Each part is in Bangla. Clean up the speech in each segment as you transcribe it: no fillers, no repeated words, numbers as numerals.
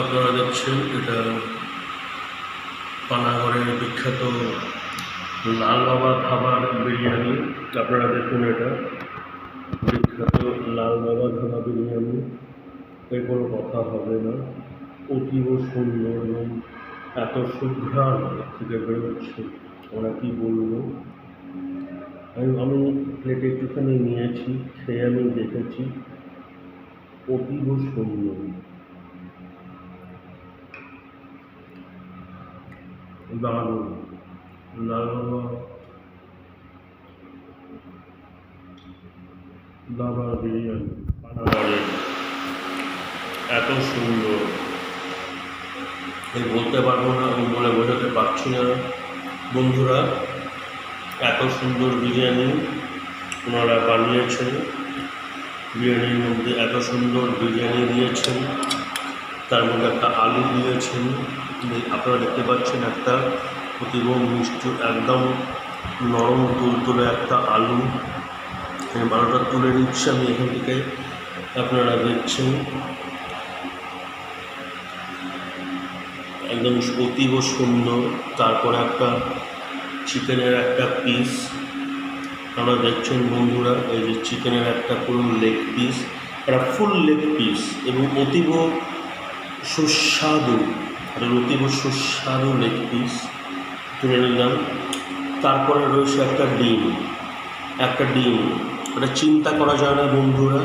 আপনারা দেখছেন এটা পানাগড়ের বিখ্যাত লাল বাবা ধাবার বিরিয়ানি। আপনারা দেখুন, এটা বিখ্যাত লাল বাবা ধাবা বিরিয়ানি। এর কোনো কথা হবে না, অতীব সুন্দর এবং এত সুঘ্রাণ থেকে বেরোচ্ছে, আমরা কী বলবো। আমি প্লেটে একটুখানি নিয়েছি, খেয়ে আমি দেখেছি, অতীব সুন্দর, দারুণ। লাল বাবা বিরিয়ানি পানাগড়ের এত সুন্দর, আমি বলতে পারবো না, আমি বলে বোঝাতে পারছি না বন্ধুরা। এত সুন্দর বিরিয়ানি ওনারা বানিয়েছেন, বিরিয়ানির মধ্যে এত সুন্দর বিরিয়ানি দিয়েছেন, তার মধ্যে একটা আলু দিয়েছেন, আপনারা দেখতে পাচ্ছেন একটা অতীব মিষ্টি, একদম নরম তুলতুলে একটা আলু। আলুটা তুলে নিচ্ছে আমি এখান থেকে, আপনারা দেখছেন একদম অতীব সুন্দর। তারপরে একটা চিকেনের একটা পিস আপনারা দেখছেন বন্ধুরা, এই যে চিকেনের একটা পুরো লেগ পিস, একটা ফুল লেগ পিস, এবং অতীব সুস্বাদু, লেগ পিস তুলে নিলাম। তারপরে রয়েছে একটা ডিম, এটা চিন্তা করা যায় না বন্ধুরা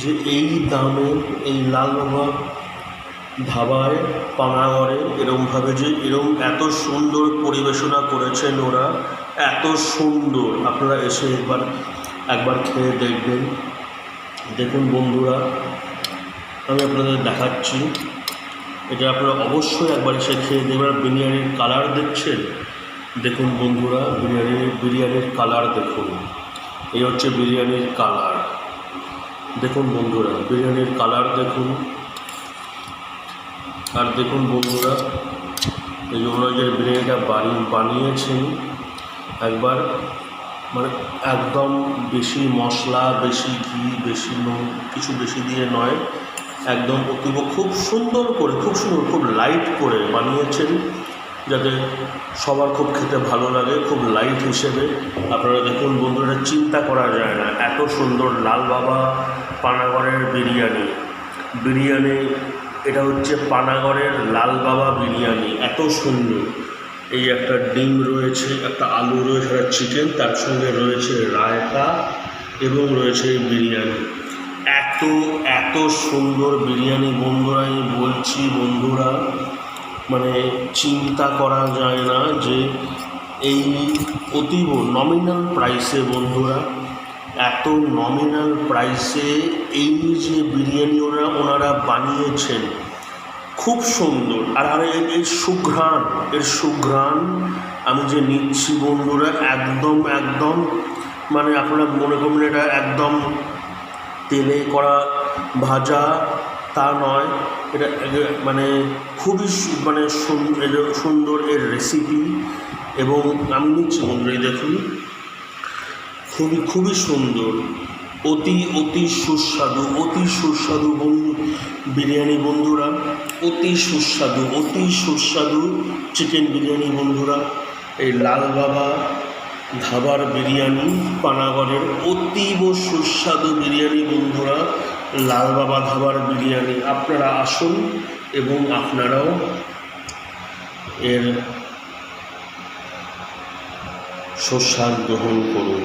যে এই দামে এই লাল বাবা ধাবায় পানাগড়ে এরমভাবে যে এত সুন্দর পরিবেশনা করেছেন ওরা, এত সুন্দর। আপনারা এসে একবার খেয়ে দেখবেন। দেখুন বন্ধুরা, আমি আপনাদের দেখাচ্ছি, এটা আপনারা অবশ্যই একবার এসে খেয়ে দেখবেন। বিরিয়ানির কালার দেখছেন, দেখুন বন্ধুরা, বিরিয়ানির কালার দেখুন, এই হচ্ছে বিরিয়ানির কালার। দেখুন বন্ধুরা, বিরিয়ানির কালার দেখুন। আর দেখুন বন্ধুরা, এই যে ওরা যে বিরিয়ানিটা বানিয়েছেন, একবার মানে একদম বেশি মশলা, বেশি ঘি, বেশি নুন কিছু বেশি দিয়ে নয়, একদম অতীব খুব সুন্দর, খুব লাইট করে বানিয়েছেন, যাতে সবার খুব খেতে ভালো লাগে, খুব লাইট হিসেবে। আপনারা দেখুন বন্ধুরা, চিন্তা করা যায় না, এত সুন্দর লাল বাবা পানাগড়ের বিরিয়ানি। এটা হচ্ছে পানাগড়ের লাল বাবা বিরিয়ানি, এত সুন্দর। এই একটা ডিম রয়েছে, একটা আলু রয়েছে, একটা চিকেন, তার সঙ্গে রয়েছে রায়তা এবং রয়েছে বিরিয়ানি। এত সুন্দর বিরিয়ানি বন্ধুরা, আমি বলছি বন্ধুরা, মানে চিন্তা করা যায় না যে এই অতীব নমিনাল প্রাইসে বন্ধুরা, এত নমিনাল প্রাইসে এই যে বিরিয়ানি ওনারা বানিয়েছেন, খুব সুন্দর। আর এর সুঘ্রাণ আমি যে নিচ্ছি বন্ধুরা, একদম মানে আপনারা মনে করবেন এটা একদম তেলে করা ভাজা তা নয়, এটা মানে খুবই সুন্দর এর রেসিপি। এবং আমি নিচ্ছি বন্ধুরা, দেখুন, খুবই সুন্দর, অতি সুস্বাদু বিরিয়ানি বন্ধুরা, অতি সুস্বাদু চিকেন বিরিয়ানি বন্ধুরা। এই লাল বাবা ধাবার বিরিয়ানি পানাগড়ের অতীব সুস্বাদু বিরিয়ানি বন্ধুরা, লাল বাবা ধাবার বিরিয়ানি। আপনারা আসুন এবং আপনারাও এর সুস্বাদ গ্রহণ করুন।